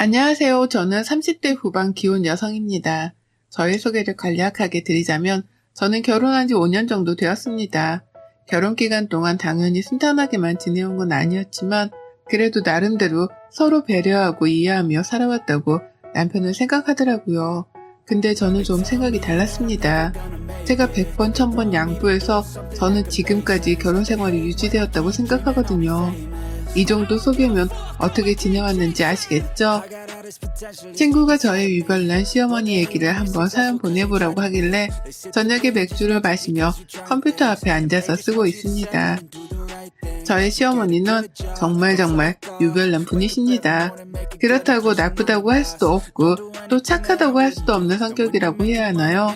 안녕하세요. 저는 30대 후반 기혼 여성입니다. 저의 소개를 간략하게 드리자면 저는 결혼한 지 5년 정도 되었습니다. 결혼 기간 동안 당연히 순탄하게만 지내온 건 아니었지만 그래도 나름대로 서로 배려하고 이해하며 살아왔다고 남편은 생각하더라고요. 근데 저는 좀 생각이 달랐습니다. 제가 100번, 1000번 양보해서 저는 지금까지 결혼 생활이 유지되었다고 생각하거든요. 이 정도 소개면 어떻게 지내왔는지 아시겠죠? 친구가 저의 유별난 시어머니 얘기를 한번 사연 보내보라고 하길래 저녁에 맥주를 마시며 컴퓨터 앞에 앉아서 쓰고 있습니다. 저의 시어머니는 정말 유별난 분이십니다. 그렇다고 나쁘다고 할 수도 없고 또 착하다고 할 수도 없는 성격이라고 해야 하나요?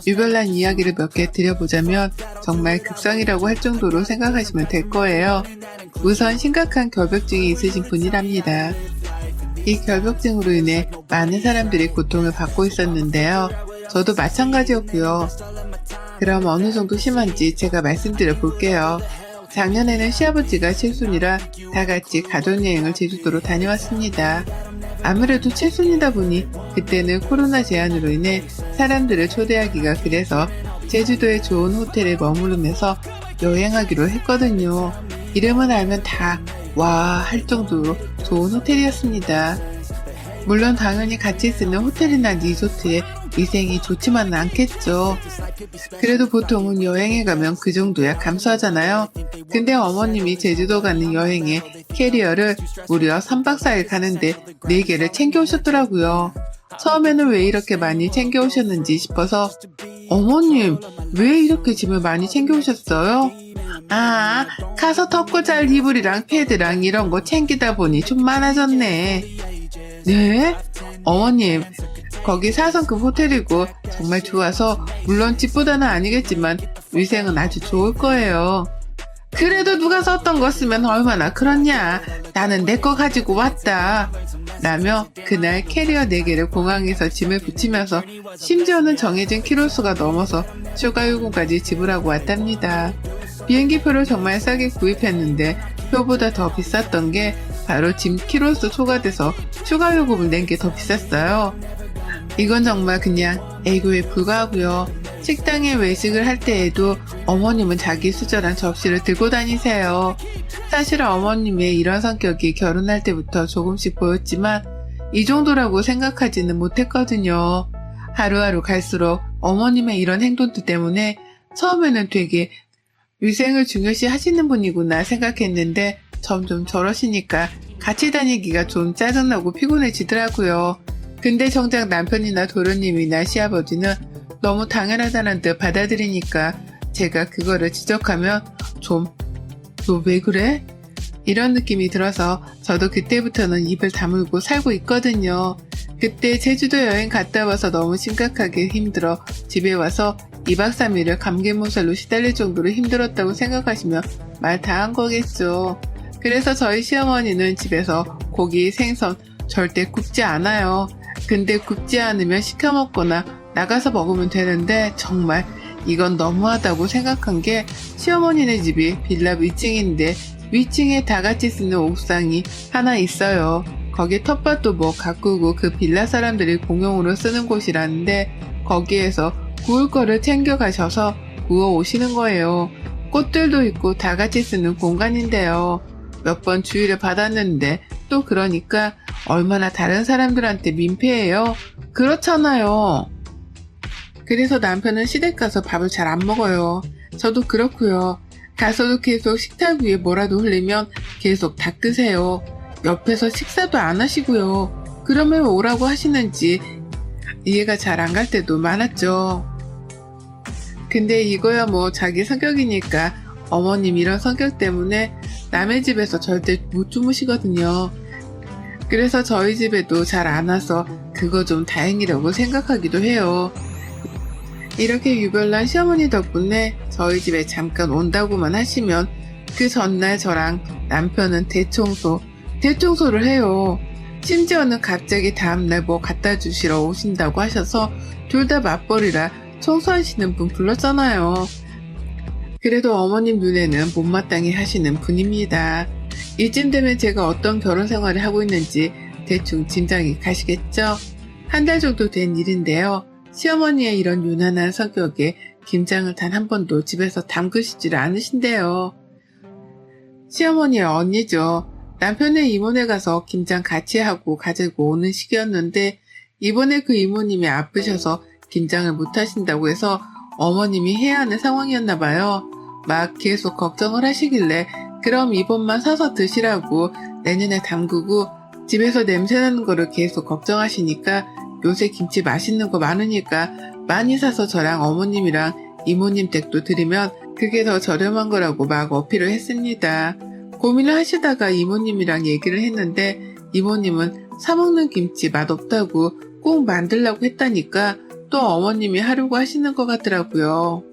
유별난 이야기를 몇 개 드려보자면 정말 극성이라고 할 정도로 생각하시면 될 거예요. 우선 심각한 결벽증이 있으신 분이랍니다. 이 결벽증으로 인해 많은 사람들이 고통을 받고 있었는데요. 저도 마찬가지였고요. 그럼 어느 정도 심한지 제가 말씀드려 볼게요. 작년에는 시아버지가 칠순이라 다 같이 가족여행을 제주도로 다녀왔습니다. 아무래도 칠순이다 보니 그때는 코로나 제한으로 인해 사람들을 초대하기가 그래서 제주도의 좋은 호텔에 머무르면서 여행하기로 했거든요. 이름은 알면 다 와 할 정도로 좋은 호텔이었습니다. 물론 당연히 같이 쓰는 호텔이나 리조트의 위생이 좋지만은 않겠죠. 그래도 보통은 여행에 가면 그 정도야 감수하잖아요. 근데 어머님이 제주도 가는 여행에 캐리어를 무려 3박 4일 가는데 4개를 챙겨오셨더라고요. 처음에는 왜 이렇게 많이 챙겨오셨는지 싶어서 어머님 왜 이렇게 짐을 많이 챙겨오셨어요? 가서 덮고 잘 이불이랑 패드랑 이런 거 챙기다 보니 좀 많아졌네. 네? 어머님 거기 4성급 호텔이고 정말 좋아서 물론 집보다는 아니겠지만 위생은 아주 좋을 거예요. 그래도 누가 썼던 거 쓰면 얼마나 그렇냐. 나는 내 거 가지고 왔다. 라며 그날 캐리어 4개를 공항에서 짐을 붙이면서 심지어는 정해진 키로수가 넘어서 추가 요금까지 지불하고 왔답니다. 비행기표를 정말 싸게 구입했는데 표보다 더 비쌌던 게 바로 짐 키로수 초과돼서 추가 요금을 낸 게 더 비쌌어요. 이건 정말 그냥 애교에 불과하고요. 식당에 외식을 할 때에도 어머님은 자기 수저랑 접시를 들고 다니세요. 사실 어머님의 이런 성격이 결혼할 때부터 조금씩 보였지만 이 정도라고 생각하지는 못했거든요. 하루하루 갈수록 어머님의 이런 행동들 때문에 처음에는 되게 위생을 중요시 하시는 분이구나 생각했는데 점점 저러시니까 같이 다니기가 좀 짜증나고 피곤해지더라고요. 근데 정작 남편이나 도련님이나 시아버지는 너무 당연하다는 듯 받아들이니까 제가 그거를 지적하면 너 왜 그래? 이런 느낌이 들어서 저도 그때부터는 입을 다물고 살고 있거든요. 그때 제주도 여행 갔다 와서 너무 심각하게 힘들어 집에 와서 2박 3일을 감기몸살로 시달릴 정도로 힘들었다고 생각하시면 말 다 한 거겠죠. 그래서 저희 시어머니는 집에서 고기, 생선 절대 굽지 않아요. 근데 굽지 않으면 시켜 먹거나 나가서 먹으면 되는데 정말 이건 너무하다고 생각한 게 시어머니네 집이 빌라 위층인데 위층에 다 같이 쓰는 옥상이 하나 있어요. 거기 텃밭도 뭐 가꾸고 그 빌라 사람들이 공용으로 쓰는 곳이라는데 거기에서 구울 거를 챙겨 가셔서 구워 오시는 거예요. 꽃들도 있고 다 같이 쓰는 공간인데요. 몇 번 주의를 받았는데 또 그러니까 얼마나 다른 사람들한테 민폐예요? 그렇잖아요. 그래서 남편은 시댁 가서 밥을 잘 안 먹어요. 저도 그렇고요. 가서도 계속 식탁 위에 뭐라도 흘리면 계속 닦으세요. 옆에서 식사도 안 하시고요. 그러면 오라고 하시는지 이해가 잘 안 갈 때도 많았죠. 근데 이거야 뭐 자기 성격이니까 어머님 이런 성격 때문에 남의 집에서 절대 못 주무시거든요. 그래서 저희 집에도 잘 안 와서 그거 좀 다행이라고 생각하기도 해요. 이렇게 유별난 시어머니 덕분에 저희 집에 잠깐 온다고만 하시면 그 전날 저랑 남편은 대청소를 해요. 심지어는 갑자기 다음날 뭐 갖다 주시러 오신다고 하셔서 둘 다 맞벌이라 청소하시는 분 불렀잖아요. 그래도 어머님 눈에는 못마땅해 하시는 분입니다. 이쯤 되면 제가 어떤 결혼 생활을 하고 있는지 대충 짐작이 가시겠죠? 한 달 정도 된 일인데요. 시어머니의 이런 유난한 성격에 김장을 단 한 번도 집에서 담그시지를 않으신대요. 시어머니의 언니죠. 남편의 이모네 가서 김장 같이 하고 가지고 오는 시기였는데 이번에 그 이모님이 아프셔서 김장을 못 하신다고 해서 어머님이 해야 하는 상황이었나 봐요. 막 계속 걱정을 하시길래 그럼 이번만 사서 드시라고 내년에 담그고 집에서 냄새나는 거를 계속 걱정하시니까 요새 김치 맛있는 거 많으니까 많이 사서 저랑 어머님이랑 이모님 댁도 드리면 그게 더 저렴한 거라고 막 어필을 했습니다. 고민을 하시다가 이모님이랑 얘기를 했는데 이모님은 사먹는 김치 맛없다고 꼭 만들라고 했다니까 또 어머님이 하려고 하시는 것 같더라고요.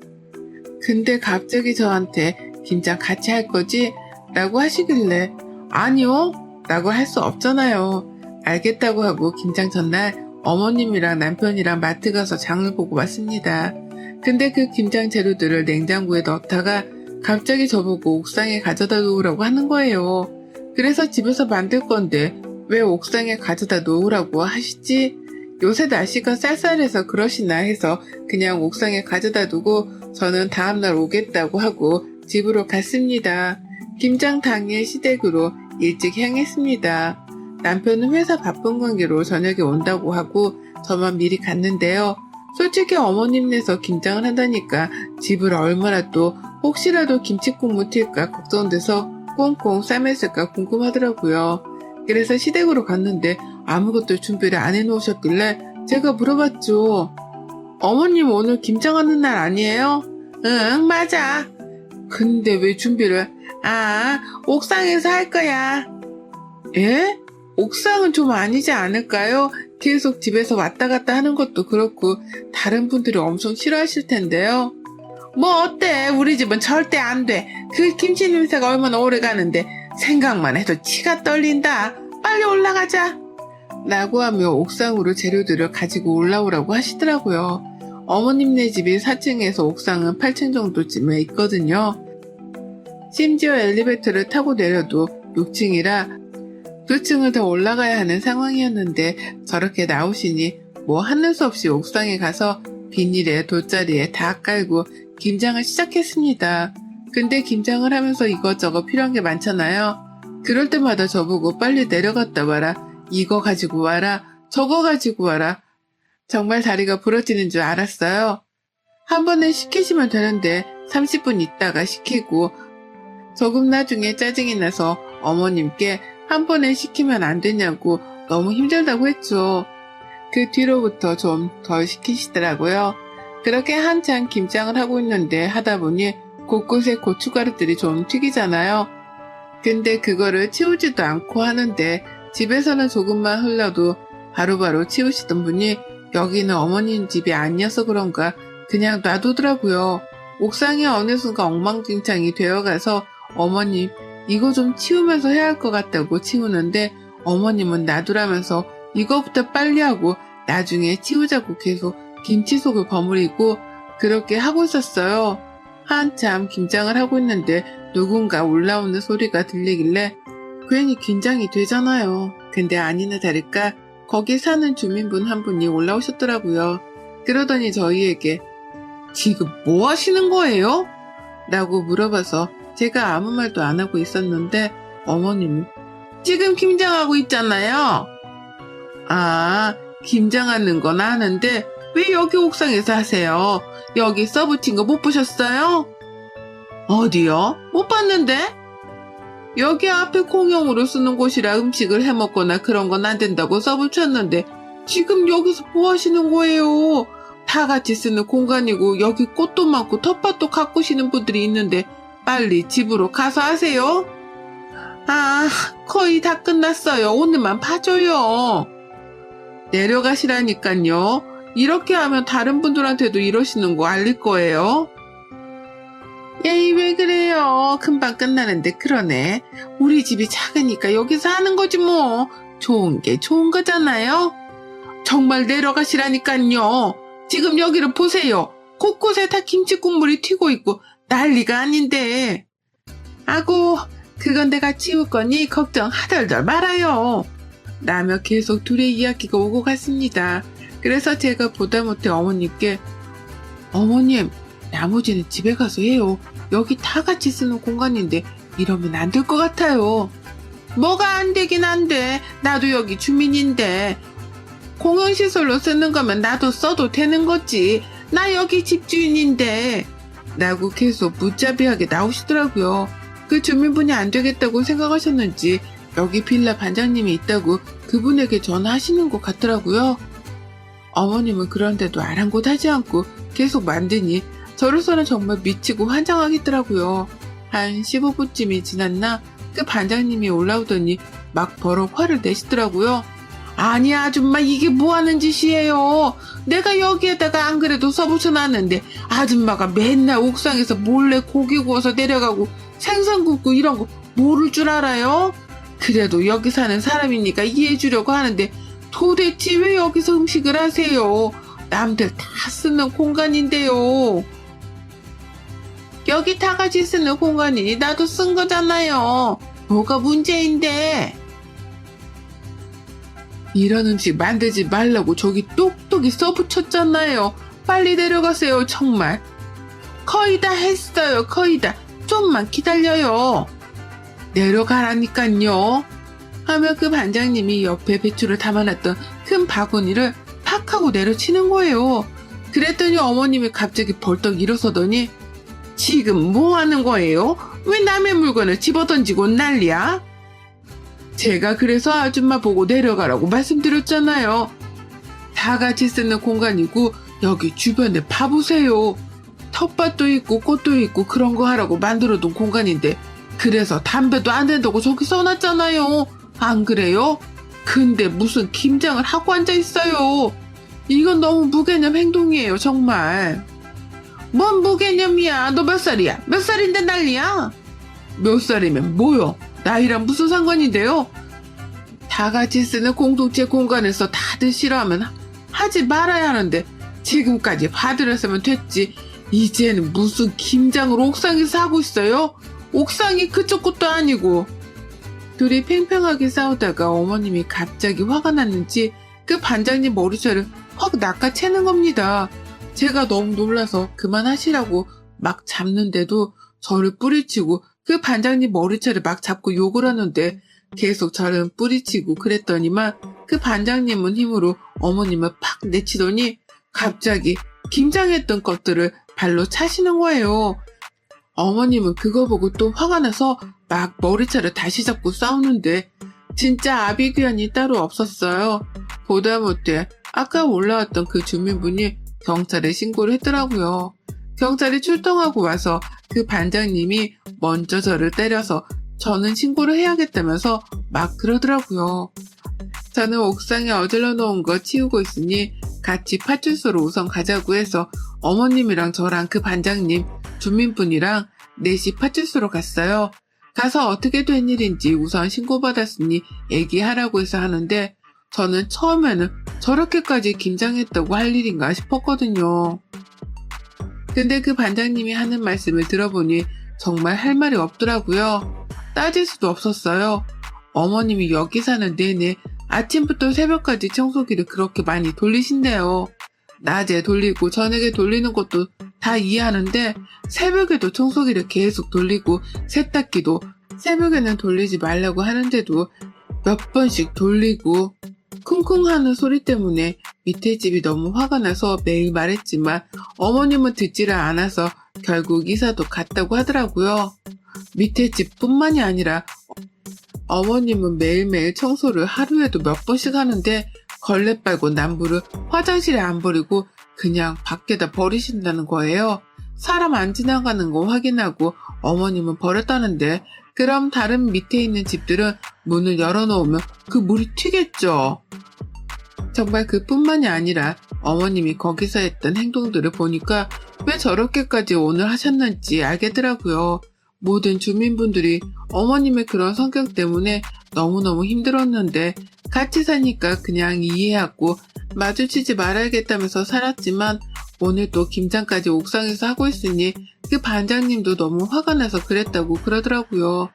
근데 갑자기 저한테 김장 같이 할 거지? 라고 하시길래 아니요 라고 할 수 없잖아요. 알겠다고 하고 김장 전날 어머님이랑 남편이랑 마트 가서 장을 보고 왔습니다. 근데 그 김장 재료들을 냉장고에 넣다가 갑자기 저보고 옥상에 가져다 놓으라고 하는 거예요. 그래서 집에서 만들 건데 왜 옥상에 가져다 놓으라고 하시지? 요새 날씨가 쌀쌀해서 그러시나 해서 그냥 옥상에 가져다 두고 저는 다음날 오겠다고 하고 집으로 갔습니다. 김장 당일 시댁으로 일찍 향했습니다. 남편은 회사 바쁜 관계로 저녁에 온다고 하고 저만 미리 갔는데요. 솔직히 어머님네서 김장을 한다니까 집을 얼마나 또 혹시라도 김치국 묻힐까 걱정돼서 꽁꽁 싸맸을까 궁금하더라고요. 그래서 시댁으로 갔는데 아무것도 준비를 안 해놓으셨길래 제가 물어봤죠. 어머님 오늘 김장하는 날 아니에요? 응, 맞아. 근데 왜 준비를? 옥상에서 할 거야. 예? 옥상은 좀 아니지 않을까요? 계속 집에서 왔다 갔다 하는 것도 그렇고 다른 분들이 엄청 싫어하실 텐데요. 뭐 어때? 우리 집은 절대 안 돼. 그 김치 냄새가 얼마나 오래 가는데 생각만 해도 치가 떨린다. 빨리 올라가자. 라고 하며 옥상으로 재료들을 가지고 올라오라고 하시더라고요. 어머님네 집이 4층에서 옥상은 8층 정도쯤에 있거든요. 심지어 엘리베이터를 타고 내려도 6층이라 2층을 더 올라가야 하는 상황이었는데 저렇게 나오시니 뭐 하는 수 없이 옥상에 가서 비닐에 돗자리에 다 깔고 김장을 시작했습니다. 근데 김장을 하면서 이것저것 필요한 게 많잖아요. 그럴 때마다 저보고 빨리 내려갔다 와라. 이거 가지고 와라. 저거 가지고 와라. 정말 다리가 부러지는 줄 알았어요. 한 번에 시키시면 되는데 30분 있다가 시키고 조금 나중에 짜증이 나서 어머님께 한 번에 시키면 안 되냐고 너무 힘들다고 했죠. 그 뒤로부터 좀 덜 시키시더라고요. 그렇게 한창 김장을 하고 있는데 하다 보니 곳곳에 고춧가루들이 좀 튀기잖아요. 근데 그거를 치우지도 않고 하는데 집에서는 조금만 흘러도 바로바로 치우시던 분이 여기는 어머님 집이 아니어서 그런가 그냥 놔두더라고요. 옥상이 어느 순간 엉망진창이 되어가서 어머님 이거 좀 치우면서 해야 할 것 같다고 치우는데 어머님은 놔두라면서 이거부터 빨리 하고 나중에 치우자고 계속 김치 속을 버무리고 그렇게 하고 있었어요. 한참 김장을 하고 있는데 누군가 올라오는 소리가 들리길래 괜히 긴장이 되잖아요. 근데 아니나 다를까 거기 사는 주민분 한 분이 올라오셨더라고요. 그러더니 저희에게 지금 뭐 하시는 거예요? 라고 물어봐서 제가 아무 말도 안 하고 있었는데 어머님이 지금 김장하고 있잖아요. 김장하는 건 아는데 왜 여기 옥상에서 하세요? 여기 써붙인 거 못 보셨어요? 어디요? 못 봤는데? 여기 앞에 공용으로 쓰는 곳이라 음식을 해먹거나 그런 건 안 된다고 써붙였는데 지금 여기서 뭐 하시는 거예요? 다 같이 쓰는 공간이고 여기 꽃도 많고 텃밭도 가꾸시는 분들이 있는데 빨리 집으로 가서 하세요. 거의 다 끝났어요. 오늘만 봐줘요. 내려가시라니깐요. 이렇게 하면 다른 분들한테도 이러시는 거 알릴 거예요. 에이 왜 그래요. 금방 끝나는데 그러네. 우리 집이 작으니까 여기서 하는 거지 뭐. 좋은 게 좋은 거잖아요. 정말 내려가시라니깐요. 지금 여기를 보세요. 곳곳에 다 김치 국물이 튀고 있고 난리가 아닌데. 아고 그건 내가 치울 거니 걱정 하덜덜 말아요. 라며 계속 둘의 이야기가 오고 갔습니다. 그래서 제가 보다 못해 어머님께 어머님, 나머지는 집에 가서 해요. 여기 다 같이 쓰는 공간인데 이러면 안 될 것 같아요. 뭐가 안 되긴 한데 나도 여기 주민인데 공용시설로 쓰는 거면 나도 써도 되는 거지. 나 여기 집주인인데 라고 계속 무자비하게 나오시더라고요. 그 주민분이 안 되겠다고 생각하셨는지 여기 빌라 반장님이 있다고 그분에게 전화하시는 것 같더라고요. 어머님은 그런데도 아랑곳하지 않고 계속 만드니 저로서는 정말 미치고 환장하겠더라고요. 한 15분쯤이 지났나 그 반장님이 올라오더니 막 버럭 화를 내시더라고요. 아니 아줌마 이게 뭐하는 짓이에요. 내가 여기에다가 안 그래도 써붙여놨는데 아줌마가 맨날 옥상에서 몰래 고기 구워서 내려가고 생선 굽고 이런 거 모를 줄 알아요? 그래도 여기 사는 사람이니까 이해해 주려고 하는데 도대체 왜 여기서 음식을 하세요? 남들 다 쓰는 공간인데요. 여기 다 같이 쓰는 공간이니 나도 쓴 거잖아요. 뭐가 문제인데? 이런 음식 만들지 말라고 저기 똑똑히 써붙였잖아요. 빨리 내려가세요, 정말. 거의 다 했어요, 거의 다. 좀만 기다려요. 내려가라니깐요. 하며 그 반장님이 옆에 배추를 담아놨던 큰 바구니를 팍 하고 내려치는 거예요. 그랬더니 어머님이 갑자기 벌떡 일어서더니 지금 뭐 하는 거예요? 왜 남의 물건을 집어던지고 난리야? 제가 그래서 아줌마 보고 내려가라고 말씀드렸잖아요. 다 같이 쓰는 공간이고 여기 주변에 봐보세요. 텃밭도 있고 꽃도 있고 그런 거 하라고 만들어둔 공간인데 그래서 담배도 안 된다고 저기 써놨잖아요. 안 그래요? 근데 무슨 김장을 하고 앉아있어요. 이건 너무 무개념 행동이에요, 정말. 뭔 무개념이야? 너 몇 살이야? 몇 살인데 난리야? 몇 살이면 뭐요? 나이랑 무슨 상관인데요? 다 같이 쓰는 공동체 공간에서 다들 싫어하면 하지 말아야 하는데 지금까지 봐드렸으면 됐지. 이제는 무슨 김장을 옥상에서 하고 있어요? 옥상이 그쪽 것도 아니고. 둘이 팽팽하게 싸우다가 어머님이 갑자기 화가 났는지 그 반장님 머리채를 확 낚아채는 겁니다. 제가 너무 놀라서 그만하시라고 막 잡는데도 저를 뿌리치고 그 반장님 머리채를 막 잡고 욕을 하는데 계속 저를 뿌리치고 그랬더니만 그 반장님은 힘으로 어머님을 팍 내치더니 갑자기 김장했던 것들을 발로 차시는 거예요. 어머님은 그거 보고 또 화가 나서 막 머리채를 다시 잡고 싸우는데 진짜 아비규환이 따로 없었어요. 보다 못해 아까 올라왔던 그 주민분이 경찰에 신고를 했더라고요. 경찰이 출동하고 와서 그 반장님이 먼저 저를 때려서 저는 신고를 해야겠다면서 막 그러더라고요. 저는 옥상에 어질러 놓은 거 치우고 있으니 같이 파출소로 우선 가자고 해서 어머님이랑 저랑 그 반장님, 주민분이랑 넷이 파출소로 갔어요. 가서 어떻게 된 일인지 우선 신고받았으니 얘기하라고 해서 하는데 저는 처음에는 저렇게까지 긴장했다고 할 일인가 싶었거든요. 근데 그 반장님이 하는 말씀을 들어보니 정말 할 말이 없더라고요. 따질 수도 없었어요. 어머님이 여기 사는 내내 아침부터 새벽까지 청소기를 그렇게 많이 돌리신대요. 낮에 돌리고 저녁에 돌리는 것도 다 이해하는데 새벽에도 청소기를 계속 돌리고 세탁기도 새벽에는 돌리지 말라고 하는데도 몇 번씩 돌리고 쿵쿵 하는 소리 때문에 밑에 집이 너무 화가 나서 매일 말했지만 어머님은 듣지를 않아서 결국 이사도 갔다고 하더라고요. 밑에 집뿐만이 아니라 어머님은 매일매일 청소를 하루에도 몇 번씩 하는데 걸레 빨고 남부를 화장실에 안 버리고 그냥 밖에다 버리신다는 거예요. 사람 안 지나가는 거 확인하고 어머님은 버렸다는데 그럼 다른 밑에 있는 집들은 문을 열어놓으면 그 물이 튀겠죠. 정말 그뿐만이 아니라 어머님이 거기서 했던 행동들을 보니까 왜 저렇게까지 오늘 하셨는지 알겠더라고요. 모든 주민분들이 어머님의 그런 성격 때문에 너무너무 힘들었는데 같이 사니까 그냥 이해하고 마주치지 말아야겠다면서 살았지만 오늘 또 김장까지 옥상에서 하고 있으니 그 반장님도 너무 화가 나서 그랬다고 그러더라고요.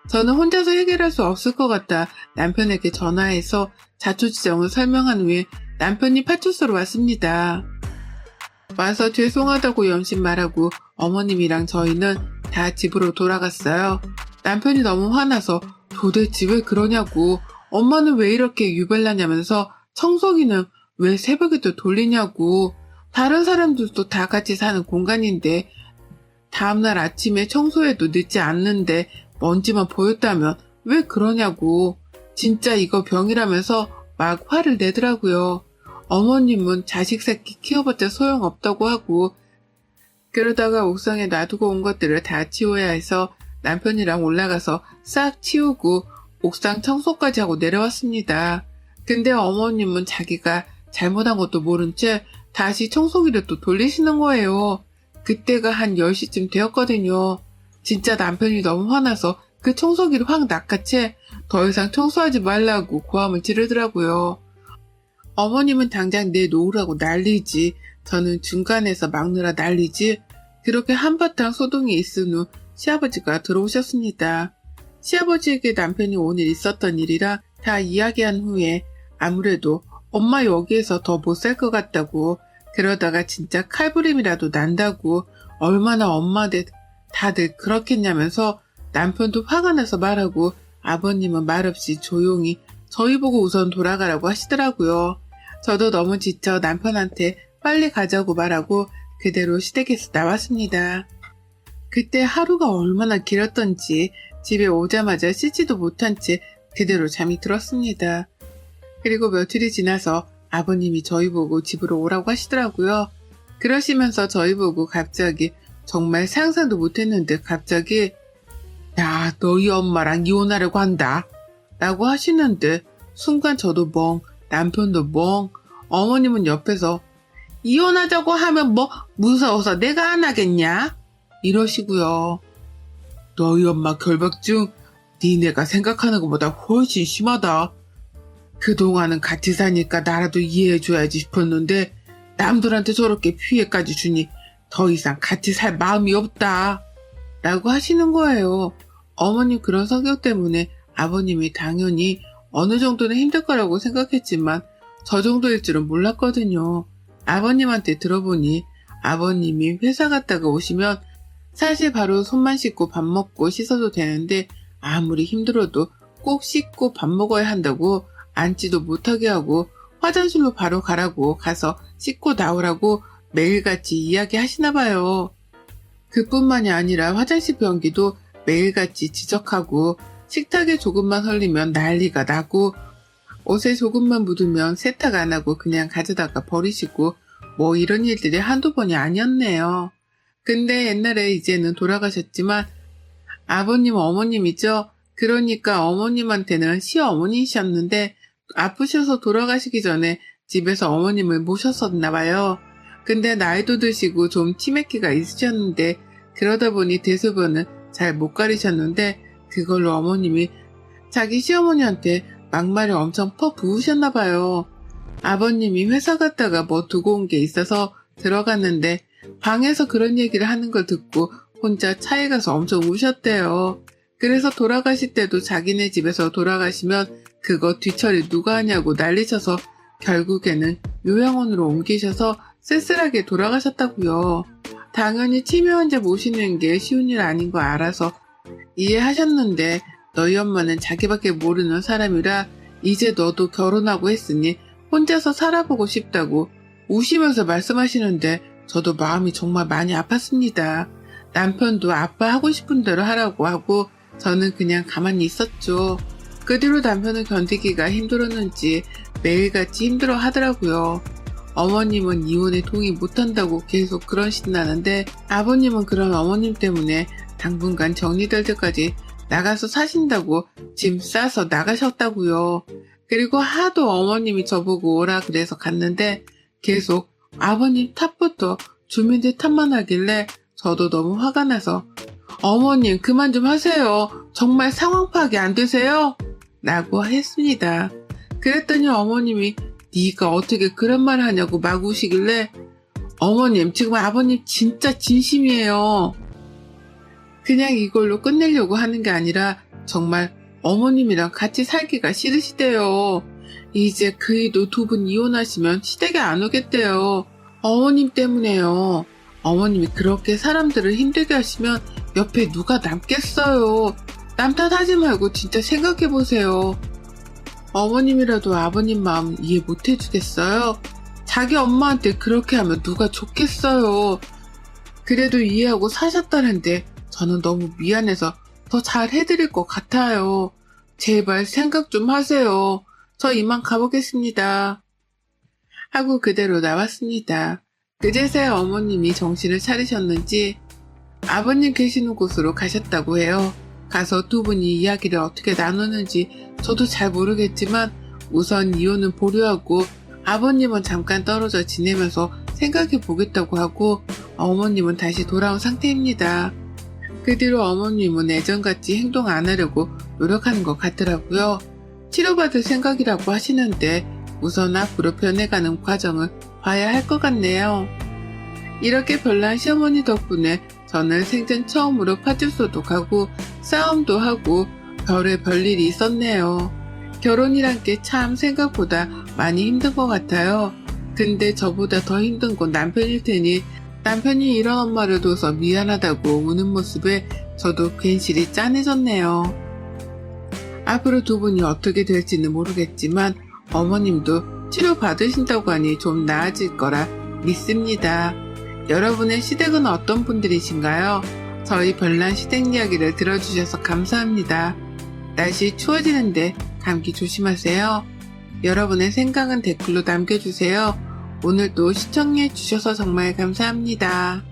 저는 혼자서 해결할 수 없을 것 같아 남편에게 전화해서 자초지종을 설명한 후에 남편이 파출소로 왔습니다. 와서 죄송하다고 염심 말하고 어머님이랑 저희는 다 집으로 돌아갔어요. 남편이 너무 화나서 도대체 왜 그러냐고, 엄마는 왜 이렇게 유별나냐면서 청소기는 왜 새벽에 또 돌리냐고, 다른 사람들도 다 같이 사는 공간인데 다음날 아침에 청소해도 늦지 않는데 먼지만 보였다면 왜 그러냐고, 진짜 이거 병이라면서 막 화를 내더라고요. 어머님은 자식 새끼 키워봤자 소용없다고 하고, 그러다가 옥상에 놔두고 온 것들을 다 치워야 해서 남편이랑 올라가서 싹 치우고 옥상 청소까지 하고 내려왔습니다. 근데 어머님은 자기가 잘못한 것도 모른 채 다시 청소기를 또 돌리시는 거예요. 그때가 한 10시쯤 되었거든요. 진짜 남편이 너무 화나서 그 청소기를 확 낚아채 더 이상 청소하지 말라고 고함을 지르더라고요. 어머님은 당장 내놓으라고 난리지, 저는 중간에서 막느라 난리지. 그렇게 한바탕 소동이 있은 후 시아버지가 들어오셨습니다. 시아버지에게 남편이 오늘 있었던 일이라 다 이야기한 후에 아무래도 엄마 여기에서 더 못 살 것 같다고, 그러다가 진짜 칼부림이라도 난다고, 얼마나 엄마들 다들 그렇겠냐면서 남편도 화가 나서 말하고 아버님은 말없이 조용히 저희 보고 우선 돌아가라고 하시더라고요. 저도 너무 지쳐 남편한테 빨리 가자고 말하고 그대로 시댁에서 나왔습니다. 그때 하루가 얼마나 길었던지 집에 오자마자 씻지도 못한 채 그대로 잠이 들었습니다. 그리고 며칠이 지나서 아버님이 저희 보고 집으로 오라고 하시더라고요. 그러시면서 저희 보고 갑자기, 정말 상상도 못했는데 갑자기 나 너희 엄마랑 이혼하려고 한다 라고 하시는데 순간 저도 멍, 남편도 멍, 어머님은 옆에서 이혼하자고 하면 뭐 무서워서 내가 안 하겠냐? 이러시고요. 너희 엄마 결박증 니네가 생각하는 것보다 훨씬 심하다. 그동안은 같이 사니까 나라도 이해해줘야지 싶었는데 남들한테 저렇게 피해까지 주니 더 이상 같이 살 마음이 없다 라고 하시는 거예요. 어머님 그런 성격 때문에 아버님이 당연히 어느 정도는 힘들 거라고 생각했지만 저 정도일 줄은 몰랐거든요. 아버님한테 들어보니 아버님이 회사 갔다가 오시면 사실 바로 손만 씻고 밥 먹고 씻어도 되는데 아무리 힘들어도 꼭 씻고 밥 먹어야 한다고 앉지도 못하게 하고 화장실로 바로 가라고 가서 씻고 나오라고 매일같이 이야기하시나 봐요. 그뿐만이 아니라 화장실 변기도 매일같이 지적하고 식탁에 조금만 흘리면 난리가 나고 옷에 조금만 묻으면 세탁 안 하고 그냥 가져다가 버리시고 뭐 이런 일들이 한두 번이 아니었네요. 근데 옛날에 이제는 돌아가셨지만 아버님 어머님이죠. 그러니까 어머님한테는 시어머니셨는데 아프셔서 돌아가시기 전에 집에서 어머님을 모셨었나 봐요. 근데 나이도 드시고 좀 치매기가 있으셨는데 그러다 보니 대소변은 잘 못 가리셨는데 그걸로 어머님이 자기 시어머니한테 막말을 엄청 퍼부으셨나 봐요. 아버님이 회사 갔다가 뭐 두고 온 게 있어서 들어갔는데 방에서 그런 얘기를 하는 걸 듣고 혼자 차에 가서 엄청 우셨대요. 그래서 돌아가실 때도 자기네 집에서 돌아가시면 그거 뒤처리 누가 하냐고 난리쳐서 결국에는 요양원으로 옮기셔서 쓸쓸하게 돌아가셨다고요. 당연히 치매 환자 모시는 게 쉬운 일 아닌 거 알아서 이해하셨는데 너희 엄마는 자기밖에 모르는 사람이라 이제 너도 결혼하고 했으니 혼자서 살아보고 싶다고 우시면서 말씀하시는데 저도 마음이 정말 많이 아팠습니다. 남편도 아빠 하고 싶은 대로 하라고 하고 저는 그냥 가만히 있었죠. 그 뒤로 남편은 견디기가 힘들었는지 매일같이 힘들어 하더라고요. 어머님은 이혼에 동의 못한다고 계속 그러신다는데 아버님은 그런 어머님 때문에 당분간 정리될 때까지 나가서 사신다고 짐 싸서 나가셨다고요. 그리고 하도 어머님이 저보고 오라 그래서 갔는데 계속 아버님 탓부터 주민들 탓만 하길래 저도 너무 화가 나서 어머님 그만 좀 하세요. 정말 상황 파악이 안 되세요? 라고 했습니다. 그랬더니 어머님이 네가 어떻게 그런 말을 하냐고 막 우시길래 어머님 지금 아버님 진짜 진심이에요. 그냥 이걸로 끝내려고 하는 게 아니라 정말 어머님이랑 같이 살기가 싫으시대요. 이제 그이도 두 분 이혼하시면 시댁에 안 오겠대요. 어머님 때문에요. 어머님이 그렇게 사람들을 힘들게 하시면 옆에 누가 남겠어요. 남 탓하지 말고 진짜 생각해보세요. 어머님이라도 아버님 마음 이해 못 해주겠어요? 자기 엄마한테 그렇게 하면 누가 좋겠어요. 그래도 이해하고 사셨다는데 저는 너무 미안해서 더 잘 해드릴 것 같아요. 제발 생각 좀 하세요. 저 이만 가보겠습니다. 하고 그대로 나왔습니다. 그제서야 어머님이 정신을 차리셨는지 아버님 계시는 곳으로 가셨다고 해요. 가서 두 분이 이야기를 어떻게 나누는지 저도 잘 모르겠지만 우선 이혼은 보류하고 아버님은 잠깐 떨어져 지내면서 생각해 보겠다고 하고 어머님은 다시 돌아온 상태입니다. 그 뒤로 어머님은 예전같이 행동 안 하려고 노력하는 것 같더라고요. 치료받을 생각이라고 하시는데 우선 앞으로 변해가는 과정을 봐야 할 것 같네요. 이렇게 별난 시어머니 덕분에 저는 생전 처음으로 파출소도 가고 싸움도 하고 별일이 있었네요. 결혼이란 게 참 생각보다 많이 힘든 것 같아요. 근데 저보다 더 힘든 건 남편일 테니 남편이 이런 엄마를 둬서 미안하다고 우는 모습에 저도 괜시리 짠해졌네요. 앞으로 두 분이 어떻게 될지는 모르겠지만 어머님도 치료 받으신다고 하니 좀 나아질 거라 믿습니다. 여러분의 시댁은 어떤 분들이신가요? 저희 별난 시댁 이야기를 들어주셔서 감사합니다. 날씨 추워지는데 감기 조심하세요. 여러분의 생각은 댓글로 남겨주세요. 오늘도 시청해주셔서 정말 감사합니다.